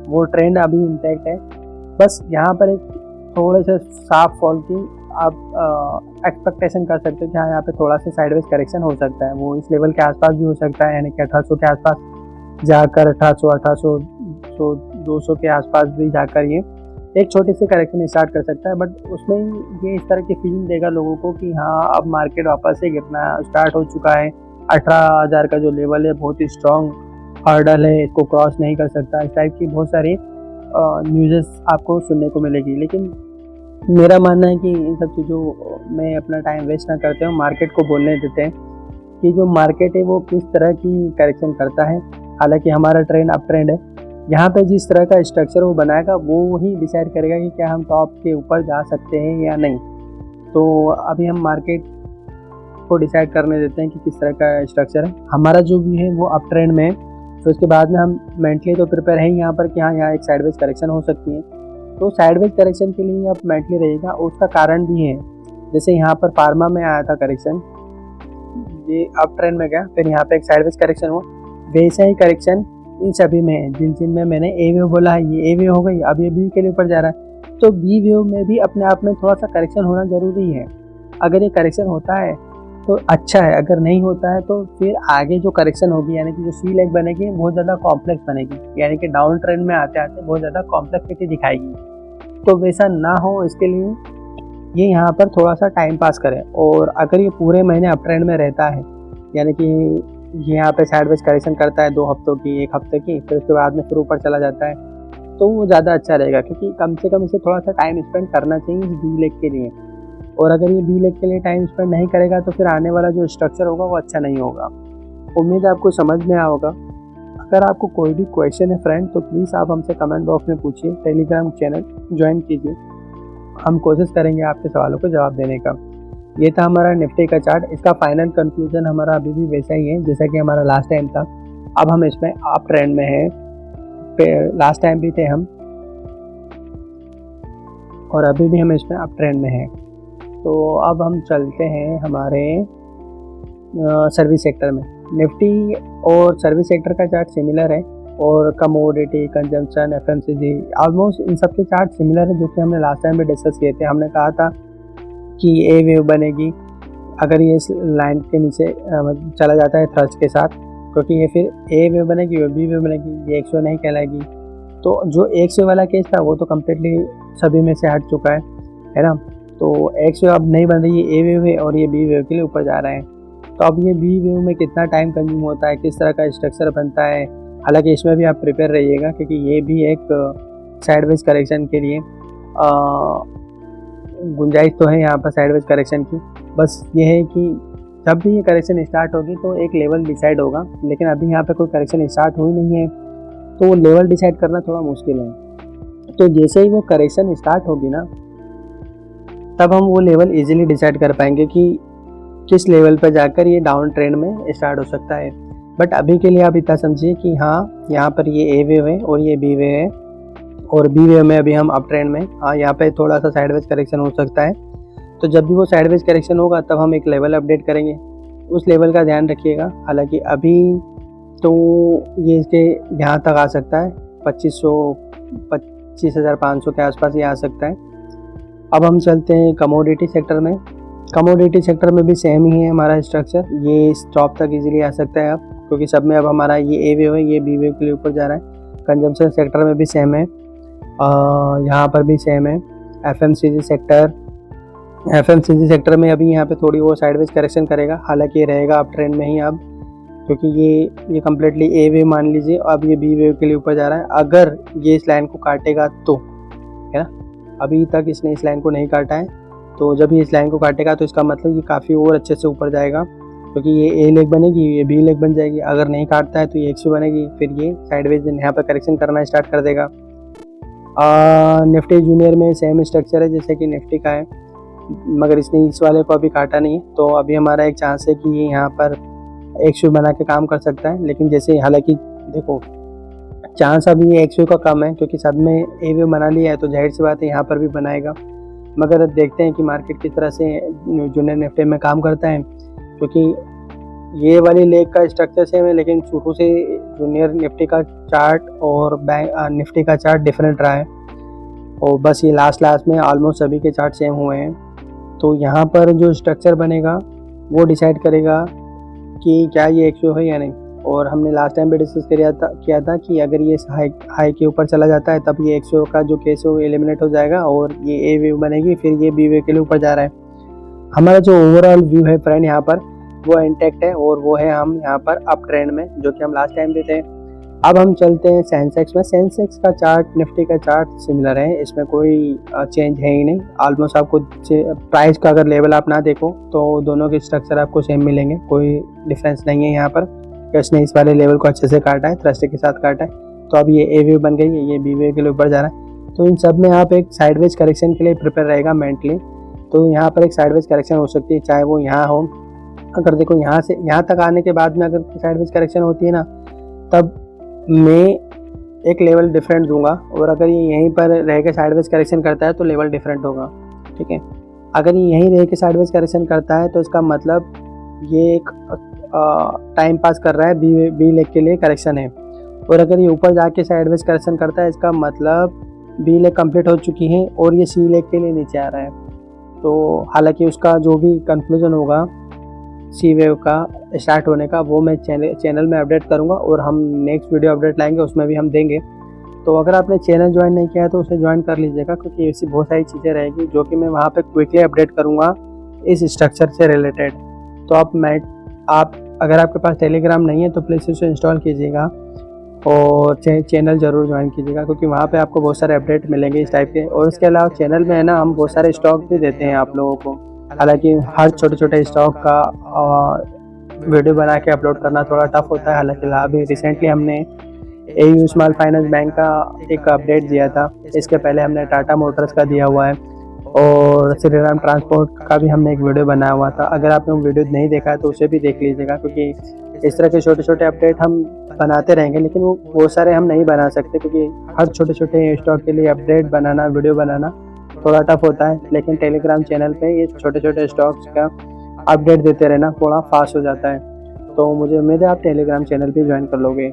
वो ट्रेंड अभी इंटैक्ट है। बस यहाँ पर एक थोड़े से साफ फॉल की आप एक्सपेक्टेशन कर सकते हो कि हाँ यहाँ पे थोड़ा सा साइडवेज करेक्शन हो सकता है। वो इस लेवल के आसपास भी हो सकता है, यानी कि 1800 के आसपास जाकर 1800 200 के आसपास भी जाकर ये एक छोटी सी करेक्शन स्टार्ट कर सकता है। बट उसमें ये इस तरह की फीलिंग देगा लोगों को कि हाँ अब मार्केट वापस से गिरना स्टार्ट हो चुका है, 18,000 का जो लेवल है बहुत ही स्ट्रॉन्ग हर्डल है, इसको क्रॉस नहीं कर सकता। इस टाइप की बहुत सारी न्यूज़ आपको सुनने को मिलेगी। लेकिन मेरा मानना है कि इन सब चीज़ों में अपना टाइम वेस्ट ना करते हो, मार्केट को बोलने देते हैं कि जो मार्केट है वो किस तरह की करेक्शन करता है। हालांकि हमारा ट्रेंड अप ट्रेंड है, यहाँ पे जिस तरह का स्ट्रक्चर वो बनाएगा वो ही डिसाइड करेगा कि क्या हम टॉप के ऊपर जा सकते हैं या नहीं। तो अभी हम मार्केट को डिसाइड करने देते हैं कि किस तरह का स्ट्रक्चर है। हमारा जो भी है वो अप ट्रेंड में है, तो उसके बाद में हम मेंटली तो प्रिपेयर हैं यहाँ पर कि हाँ यहाँ एक साइडवेज करेक्शन हो सकती है। तो साइडवेज करेक्शन के लिए आप मेंटली रहिएगा, और उसका कारण भी है। जैसे यहाँ पर फार्मा में आया था करेक्शन, ये अप ट्रेंड में गया, फिर यहाँ पे एक साइडवेज करेक्शन हुआ, वैसा ही करेक्शन इन सभी में है। जिन में मैंने ए वेव बोला है ये ए वेव हो गई, अब ये बी के लिए ऊपर जा रहा है। तो बी वेव में भी अपने आप में थोड़ा सा करेक्शन होना ज़रूरी है। अगर ये करेक्शन होता है तो अच्छा है, अगर नहीं होता है तो फिर आगे जो करेक्शन होगी, यानी कि जो सी लेग बनेगी बहुत ज़्यादा कॉम्प्लेक्स बनेगी, यानी कि डाउन ट्रेंड में आते आते बहुत ज़्यादा कॉम्प्लेक्सिटी दिखाएगी। तो वैसा ना हो इसके लिए ये यहाँ पर थोड़ा सा टाइम पास करें। और अगर ये पूरे महीने अप ट्रेंड में रहता है, यानी कि ये यहाँ पे साइडवेज करेक्शन करता है 2 हफ्तों की, 1 हफ्ते की, फिर उसके बाद में फिर ऊपर चला जाता है, तो वो ज़्यादा अच्छा रहेगा। क्योंकि कम से कम इसे थोड़ा सा टाइम स्पेंड करना चाहिए इस बी लेग के लिए। और अगर ये बी लेग के लिए टाइम स्पेंड नहीं करेगा तो फिर आने वाला जो स्ट्रक्चर होगा वो अच्छा नहीं होगा। उम्मीद है आपको समझ में आया होगा। अगर आपको कोई भी क्वेश्चन है फ्रेंड तो प्लीज़ आप हमसे कमेंट बॉक्स में पूछिए, टेलीग्राम चैनल ज्वाइन कीजिए, हम कोशिश करेंगे आपके सवालों को जवाब देने का। ये था हमारा निफ्टी का चार्ट। इसका फाइनल कंक्लूजन हमारा अभी भी वैसा ही है जैसा कि हमारा लास्ट टाइम था। अब हम इसमें अप ट्रेंड में हैं, लास्ट टाइम भी थे हम और अभी भी हम इसमें अप ट्रेंड में हैं। तो अब हम चलते हैं हमारे सर्विस सेक्टर में। निफ्टी और सर्विस सेक्टर का चार्ट सिमिलर है और commodity, consumption, FMCG almost in सब के चार्ट सिमिलर है, जो कि हमने लास्ट टाइम भी डिस्कस किए थे। हमने कहा था कि ए वेव बनेगी अगर ये इस लाइन के नीचे चला जाता है थ्रस्ट के साथ, क्योंकि ये फिर ए वेव बनेगी और बी वेव बनेगी, ये एक्स वेव नहीं कहलाएगी। तो जो एक्स वेव वाला केस था वो तो कम्प्लीटली सभी में से हट चुका है ना। तो एक्स वेव अब नहीं बन रही, ये ए वेव है और ये बी वेव के लिए ऊपर जा रहे हैं। तो अब ये बी वेव में कितना टाइम कंज्यूम होता है, किस तरह का स्ट्रक्चर बनता है, हालांकि इसमें भी आप प्रिपेयर रहिएगा क्योंकि ये भी एक साइडवेज करेक्शन के लिए गुंजाइश तो है यहाँ पर साइडवेज करेक्शन की। बस ये है कि जब भी ये करेक्शन स्टार्ट होगी तो एक लेवल डिसाइड होगा, लेकिन अभी यहाँ पे कोई करेक्शन स्टार्ट हुई नहीं है तो वो लेवल डिसाइड करना थोड़ा मुश्किल है। तो जैसे ही वो करेक्शन स्टार्ट होगी ना, तब हम वो लेवल इजीली डिसाइड कर पाएंगे कि किस लेवल पर जाकर ये डाउन ट्रेंड में स्टार्ट हो सकता है। बट अभी के लिए आप इतना समझिए कि हाँ, यहाँ पर ये ए वेव है और ये बी वेव है और बी वेव में अभी हम अप ट्रेंड में, हाँ यहाँ पे थोड़ा सा साइडवेज करेक्शन हो सकता है। तो जब भी वो साइडवेज करेक्शन होगा तब हम एक लेवल अपडेट करेंगे, उस लेवल का ध्यान रखिएगा। हालांकि अभी तो ये इसके यहाँ तक आ सकता है 25,500 के आसपास ये आ सकता है। अब हम चलते हैं कमोडिटी सेक्टर में। कमोडिटी सेक्टर में भी सेम ही है हमारा स्ट्रक्चर, ये स्टॉप तक इजीली आ सकता है अब, क्योंकि सब में अब हमारा ये ए वेव है, ये बी वेव के लिए ऊपर जा रहा है। कंजम्पशन सेक्टर में भी सेम है, यहाँ पर भी सेम है। एफएमसीजी सेक्टर में अभी यहाँ पे थोड़ी वो साइडवेज करेक्शन करेगा, हालांकि ये रहेगा अप ट्रेंड में ही अब, क्योंकि ये कम्प्लीटली ए वेव मान लीजिए, अब ये बी वेव के लिए ऊपर जा रहा है। अगर ये इस लाइन को काटेगा तो, है ना, अभी तक इसने इस लाइन को नहीं काटा है, तो जब ये इस लाइन को काटेगा तो इसका मतलब ये काफ़ी और अच्छे से ऊपर जाएगा, क्योंकि ये ए लेग बनेगी, ये बी लेग बन जाएगी। अगर नहीं काटता है तो ये एक्स बनेगी, फिर ये साइडवेज यहाँ पर करेक्शन करना स्टार्ट कर देगा। निफ्टी जूनियर में सेम स्ट्रक्चर है जैसे कि निफ्टी का है, मगर इसने इस वाले को अभी काटा नहीं है, तो अभी हमारा एक चांस है कि ये यहाँ पर एक्स बना के काम कर सकता है। लेकिन जैसे हालांकि देखो चांस अभी एक्स का कम है, क्योंकि सब में ए वेव बना लिया है, तो जाहिर सी बात है यहाँ पर भी बनाएगा। मगर देखते हैं कि मार्केट किस तरह से जूनियर निफ्टी में काम करता है, क्योंकि ये वाली लेग का स्ट्रक्चर सेम है, लेकिन शुरू से जूनियर निफ्टी का चार्ट और बैंक निफ्टी का चार्ट डिफरेंट रहा है, और बस ये लास्ट में ऑलमोस्ट सभी के चार्ट सेम हुए हैं। तो यहाँ पर जो स्ट्रक्चर बनेगा वो डिसाइड करेगा कि क्या ये एक्सो है या नहीं। और हमने लास्ट टाइम भी डिस्कस किया था कि अगर ये हाई के ऊपर चला जाता है तब ये एक्सो का जो केस है वो एलिमिनेट हो जाएगा और ये ए वेव बनेगी, फिर ये बी वेव के लिए ऊपर जा रहा है। हमारा जो ओवरऑल व्यू है फ्रेंड यहाँ पर वो इंटैक्ट है, और वो है हम यहाँ पर अप ट्रेंड में, जो कि हम लास्ट टाइम भी थे। अब हम चलते हैं सेंसेक्स में। सेंसेक्स का चार्ट निफ्टी का चार्ट सिमिलर है, इसमें कोई चेंज है ही नहीं। ऑलमोस्ट आपको प्राइस का अगर लेवल आप ना देखो तो दोनों के स्ट्रक्चर आपको सेम मिलेंगे, कोई डिफरेंस नहीं है यहाँ पर। इसने इस वाले लेवल को अच्छे से काटा है, थ्रस्ट के साथ काटा है, तो अब ये ए वेव बन गई है, ये बी वेव के लिए ऊपर जा रहा है। तो इन सब में आप एक साइडवेज करेक्शन के लिए प्रिपेयर रहेगा मेंटली। तो यहाँ पर एक साइडवेज करेक्शन हो सकती है, चाहे वो यहाँ हो। अगर देखो यहाँ से यहाँ तक आने के बाद में अगर साइडवेज करेक्शन होती है ना, तब मैं एक लेवल डिफरेंट दूंगा, और अगर ये यहीं पर रह के साइडवेज करेक्शन करता है तो लेवल डिफरेंट होगा, ठीक है। अगर ये यहीं रह के साइडवेज करेक्शन करता है तो इसका मतलब ये एक टाइम पास कर रहा है, बी लेग के लिए करेक्शन है। और अगर ये ऊपर जाके साइडवेज करेक्शन करता है, इसका मतलब बी लेग कंप्लीट हो चुकी है और ये सी लेग के लिए नीचे आ रहा है। तो हालांकि उसका जो भी कंक्लूजन होगा सी वेव का स्टार्ट होने का, वो मैं चैनल में अपडेट करूंगा, और हम नेक्स्ट वीडियो अपडेट लाएंगे उसमें भी हम देंगे। तो अगर आपने चैनल ज्वाइन नहीं किया है तो उसे ज्वाइन कर लीजिएगा, क्योंकि ऐसी बहुत सारी चीज़ें रहेगी जो कि मैं वहाँ पे क्विकली अपडेट करूँगा इस स्ट्रक्चर से रिलेटेड। तो आप अगर आपके पास टेलीग्राम नहीं है तो प्लीज़ उसे इंस्टॉल कीजिएगा और चैनल ज़रूर ज्वाइन कीजिएगा, क्योंकि वहाँ पे आपको बहुत सारे अपडेट मिलेंगे इस टाइप के। और इसके अलावा चैनल में है ना, हम बहुत सारे स्टॉक भी देते हैं आप लोगों को। हालांकि हर छोटे स्टॉक का वीडियो बना के अपलोड करना थोड़ा टफ होता है। हालांकि अभी रिसेंटली हमने AU स्मॉल फाइनेंस बैंक का एक अपडेट दिया था, इसके पहले हमने टाटा मोटर्स का दिया हुआ है, और श्री राम ट्रांसपोर्ट का भी हमने एक वीडियो बनाया हुआ था। अगर आपने वो वीडियो नहीं देखा है तो उसे भी देख लीजिएगा, क्योंकि इस तरह के छोटे छोटे अपडेट हम बनाते रहेंगे, लेकिन वो सारे हम नहीं बना सकते, क्योंकि हर छोटे छोटे स्टॉक के लिए अपडेट बनाना, वीडियो बनाना थोड़ा टफ होता है। लेकिन टेलीग्राम चैनल पे ये छोटे छोटे स्टॉक्स का अपडेट देते रहना थोड़ा फास्ट हो जाता है। तो मुझे उम्मीद है आप टेलीग्राम चैनल भी ज्वाइन कर लोगे।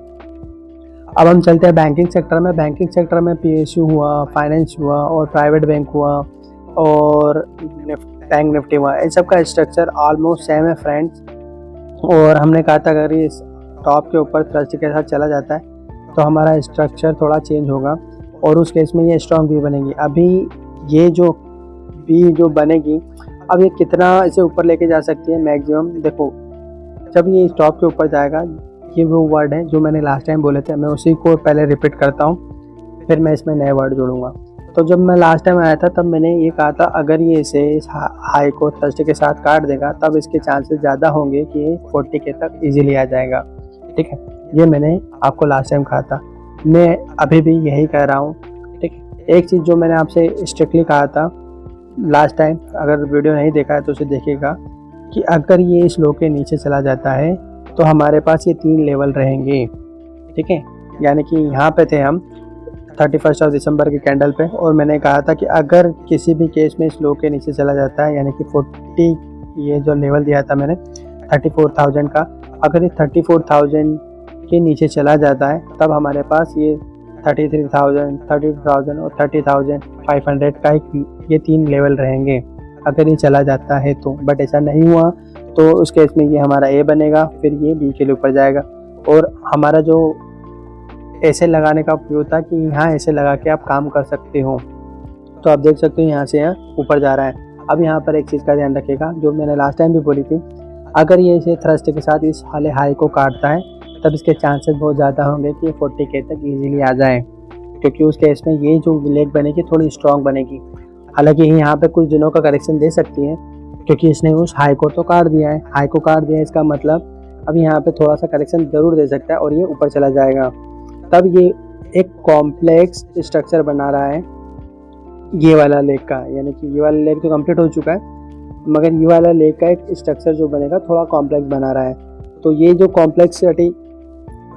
अब हम चलते हैं बैंकिंग सेक्टर में। बैंकिंग सेक्टर में PSU हुआ, फाइनेंस हुआ और प्राइवेट बैंक हुआ और बैंक निफ्टी हुआ। इन सब का स्ट्रक्चर ऑलमोस्ट सेम है फ्रेंड्स। और हमने कहा था अगर ये टॉप के ऊपर थ्रस्ट के साथ चला जाता है तो हमारा स्ट्रक्चर थोड़ा चेंज होगा और उस केस में ये स्ट्रॉन्ग भी बनेगी। अभी ये जो बी जो बनेगी, अब ये कितना इसे ऊपर लेके जा सकती है मैक्सिमम, देखो जब ये टॉप के ऊपर जाएगा, ये वो वर्ड है जो मैंने लास्ट टाइम बोले थे, मैं उसी को पहले रिपीट करता हूँ, फिर मैं इसमें नए वर्ड जोड़ूंगा। तो जब मैं लास्ट टाइम आया था तब मैंने ये कहा था अगर ये इसे इस हाई को थर्सडे के साथ काट देगा तब इसके चांसेस ज़्यादा होंगे कि ये 40K तक इजीली आ जाएगा। ठीक है, ये मैंने आपको लास्ट टाइम कहा था, मैं अभी भी यही कह रहा हूँ। ठीक है, एक चीज़ जो मैंने आपसे स्ट्रिक्टली कहा था लास्ट टाइम, अगर वीडियो नहीं देखा है तो उसे देखिएगा, कि अगर ये इस लो के नीचे चला जाता है तो हमारे पास ये 3 लेवल रहेंगे। ठीक है, यानी कि यहाँ पे थे हम 31 दिसंबर के कैंडल पे, और मैंने कहा था कि अगर किसी भी केस में इस लो के नीचे चला जाता है, यानी कि 40, ये जो लेवल दिया था मैंने 34,000 का, अगर ये 34,000 के नीचे चला जाता है तब हमारे पास ये 33,000, 32,000 और 30,500 का ये 3 लेवल रहेंगे अगर ये चला जाता है तो। बट ऐसा नहीं हुआ तो उस केस में ये हमारा ए बनेगा, फिर ये बी के लिए ऊपर जाएगा। और हमारा जो ऐसे लगाने का उपयोग था कि यहाँ ऐसे लगा के आप काम कर सकते हो, तो आप देख सकते हो यहाँ से यहाँ ऊपर जा रहा है। अब यहाँ पर एक चीज़ का ध्यान रखिएगा जो मैंने लास्ट टाइम भी बोली थी, अगर ये इसे थ्रस्ट के साथ इस वाले हाई को काटता है तब इसके चांसेस बहुत ज़्यादा होंगे कि 40K तक इजीली आ जाए, क्योंकि उस केस में ये जो लेग बनेगी थोड़ी स्ट्रॉन्ग बनेगी। हालांकि यहाँ पे कुछ दिनों का करेक्शन दे सकती है, क्योंकि इसने उस हाई को तो काट दिया है। हाई को काट दिया है इसका मतलब अब यहाँ पे थोड़ा सा करेक्शन जरूर दे सकता है और ये ऊपर चला जाएगा। तब ये एक कॉम्प्लेक्स स्ट्रक्चर बना रहा है ये वाला लेग का, यानी कि ये वाला लेग तो कंप्लीट हो चुका है, मगर ये वाला लेग का एक स्ट्रक्चर जो बनेगा थोड़ा कॉम्प्लेक्स बना रहा है। तो ये जो कॉम्प्लेक्सिटी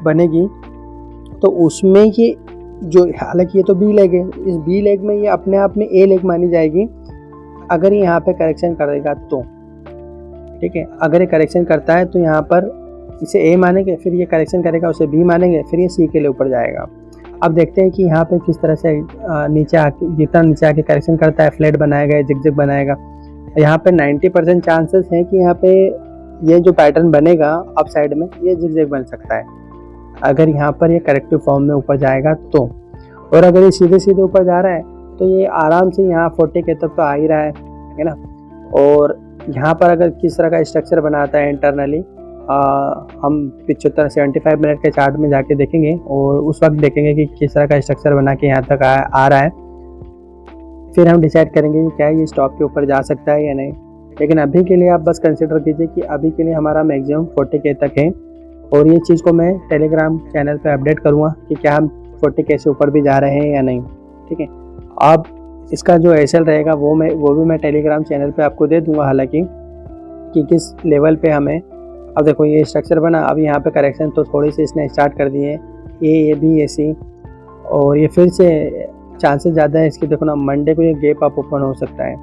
बनेगी तो उसमें ये जो, हालांकि ये तो बी लेग है, इस बी लेग में ये अपने आप में ए लेग मानी जाएगी अगर ये यहाँ पे करेक्शन करेगा तो। ठीक है, अगर ये करेक्शन करता है तो यहाँ पर इसे ए मानेंगे, फिर ये करेक्शन करेगा उसे बी मानेंगे, फिर ये सी के लिए ऊपर जाएगा। अब देखते हैं कि यहाँ पे किस तरह से नीचे आके, जितना नीचे आके करेक्शन करता है, फ्लैट बनाएगा, जिग बनाएगा। यहाँ पे 90% चांसेस हैं कि यहाँ पे ये जो पैटर्न बनेगा अप साइड में ये जिग बन सकता है अगर यहाँ पर ये करेक्टिव फॉर्म में ऊपर जाएगा तो। और अगर ये सीधे सीधे ऊपर जा रहा है तो ये आराम से यहाँ 40K तक तो आ ही रहा है ना। और यहाँ पर अगर किस तरह का स्ट्रक्चर बनाता है इंटरनली, हम 75-75 मिनट के चार्ट में जाके देखेंगे और उस वक्त देखेंगे कि किस तरह का स्ट्रक्चर बना के यहाँ तक आ रहा है। फिर हम डिसाइड करेंगे कि क्या ये स्टॉप के ऊपर जा सकता है या नहीं। लेकिन अभी के लिए आप बस कंसिडर कीजिए कि अभी के लिए हमारा मैक्सिमम 40K तक है, और ये चीज़ को मैं टेलीग्राम चैनल पे अपडेट करूँगा कि क्या हम 40K से ऊपर भी जा रहे हैं या नहीं। ठीक है, अब इसका जो एसएल रहेगा वो भी मैं टेलीग्राम चैनल पे आपको दे दूँगा, हालांकि कि किस लेवल पे हमें। अब देखो ये स्ट्रक्चर बना, अब यहाँ पे करेक्शन तो थोड़ी सी इसने स्टार्ट कर दिए, ए बी ए सी, और ये फिर से चांसेस ज़्यादा है इसकी। देखो ना, मंडे को ये गैप अप ओपन हो सकता है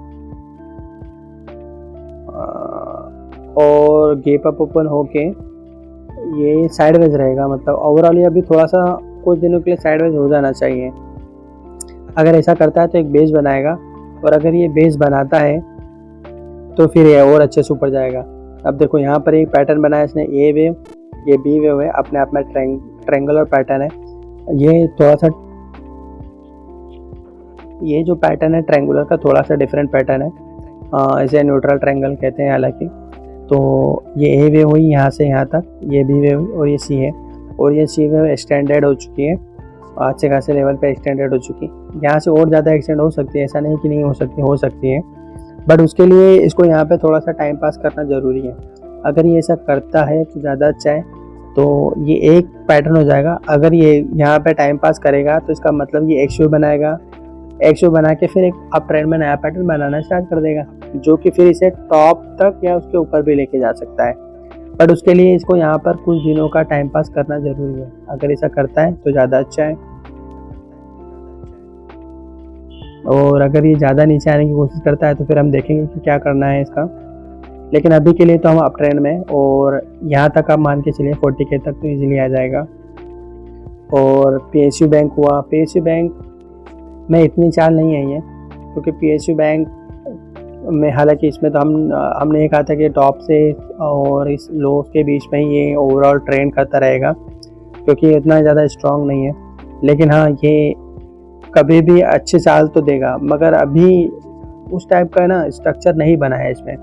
और गैप अप ओपन होके ये साइडवेज रहेगा, मतलब ओवरऑल ये अभी थोड़ा सा कुछ दिनों के लिए साइडवेज हो जाना चाहिए। अगर ऐसा करता है तो एक बेस बनाएगा, और अगर ये बेस बनाता है तो फिर ये और अच्छे से ऊपर जाएगा। अब देखो यहाँ पर एक पैटर्न बनाया इसने, ए वेव, ये बी वेव है, अपने आप में ट्रायंगुलर पैटर्न है। ये थोड़ा सा, ये जो पैटर्न है ट्रायंगुलर का थोड़ा सा डिफरेंट पैटर्न है, इसे न्यूट्रल ट्रायंगल कहते हैं हालांकि। तो ये ए वेव हुई यहाँ से यहाँ तक, ये बी वेव और ये सी है, और ये सी वेव एक्सटेंडेड हो चुकी है, अच्छे खासे लेवल पे एक्सटेंडेड हो चुकी है। यहाँ से और ज़्यादा एक्सटेंड हो सकती है, ऐसा नहीं कि नहीं हो सकती है, बट उसके लिए इसको यहाँ पे थोड़ा सा टाइम पास करना ज़रूरी है। अगर ये ऐसा करता है तो ज़्यादा अच्छा है, तो ये एक पैटर्न हो जाएगा। अगर ये यहाँ पे टाइम पास करेगा तो इसका मतलब ये एक्स वेव बनाएगा, एक्स बना के फिर एक अप ट्रेंड में नया पैटर्न बनाना स्टार्ट कर देगा, जो कि फिर इसे टॉप तक या उसके ऊपर भी लेके जा सकता है। बट उसके लिए इसको यहाँ पर कुछ दिनों का टाइम पास करना ज़रूरी है। अगर ऐसा करता है तो ज़्यादा अच्छा है, और अगर ये ज़्यादा नीचे आने की कोशिश करता है तो फिर हम देखेंगे कि क्या करना है इसका। लेकिन अभी के लिए तो हम अप ट्रेंड में, और यहाँ तक आप मान के चलिए 40K तक तो इजीली आ जाएगा। और PSU बैंक हुआ, PSU बैंक में इतनी चाल नहीं आई है, क्योंकि PSU बैंक में हालांकि इसमें तो हमने ये कहा था कि टॉप से और इस लो के बीच में ये ओवरऑल ट्रेंड करता रहेगा, क्योंकि इतना ज़्यादा स्ट्रॉन्ग नहीं है। लेकिन हाँ, ये कभी भी अच्छी चाल तो देगा, मगर अभी उस टाइप का ना स्ट्रक्चर नहीं बना है इसमें,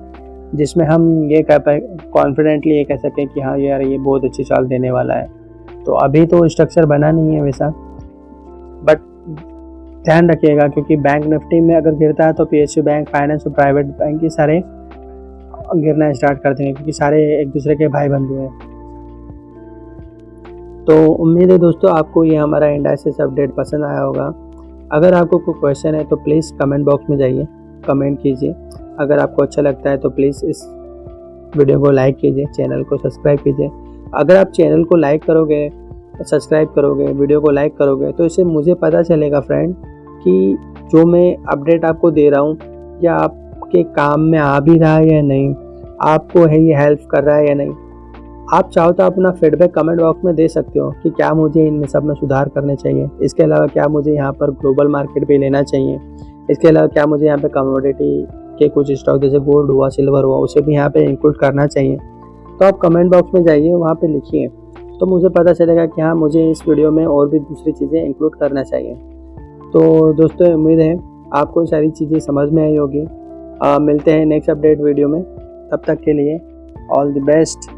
जिसमें हम ये कह पाए कॉन्फिडेंटली ये कह सकें कि हाँ यार ये बहुत अच्छी चाल देने वाला है। तो अभी तो स्ट्रक्चर बना नहीं है वैसा। बट ध्यान रखिएगा, क्योंकि बैंक निफ्टी में अगर गिरता है तो PSU बैंक, फाइनेंस और प्राइवेट बैंक ये सारे गिरना स्टार्ट कर देंगे, क्योंकि सारे एक दूसरे के भाई बंधु हैं। तो उम्मीद है दोस्तों आपको ये हमारा इंडाइसेस अपडेट पसंद आया होगा। अगर आपको कोई क्वेश्चन है तो प्लीज़ कमेंट बॉक्स में जाइए, कमेंट कीजिए। अगर आपको अच्छा लगता है तो प्लीज़ इस वीडियो को लाइक कीजिए, चैनल को सब्सक्राइब कीजिए। अगर आप चैनल को लाइक करोगे, सब्सक्राइब करोगे, वीडियो को लाइक करोगे, तो इससे मुझे पता चलेगा फ्रेंड कि जो मैं अपडेट आपको दे रहा हूँ या आपके काम में आ भी रहा है या नहीं, आपको है ये हेल्प कर रहा है या नहीं। आप चाहो तो अपना फीडबैक कमेंट बॉक्स में दे सकते हो कि क्या मुझे इनमें सब में सुधार करने चाहिए। इसके अलावा क्या मुझे यहाँ पर ग्लोबल मार्केट पे लेना चाहिए। इसके अलावा क्या मुझे यहाँ पे कमोडिटी के कुछ स्टॉक जैसे गोल्ड हुआ, सिल्वर हुआ, उसे भी यहाँ पे इंक्लूड करना चाहिए। तो आप कमेंट बॉक्स में जाइए, वहाँ पे लिखिए, तो मुझे पता चलेगा कि हाँ मुझे इस वीडियो में और भी दूसरी चीज़ें इंक्लूड करना चाहिए। तो दोस्तों उम्मीद है आपको सारी चीज़ें समझ में आई होगी। मिलते हैं नेक्स्ट अपडेट वीडियो में, तब तक के लिए ऑल द बेस्ट।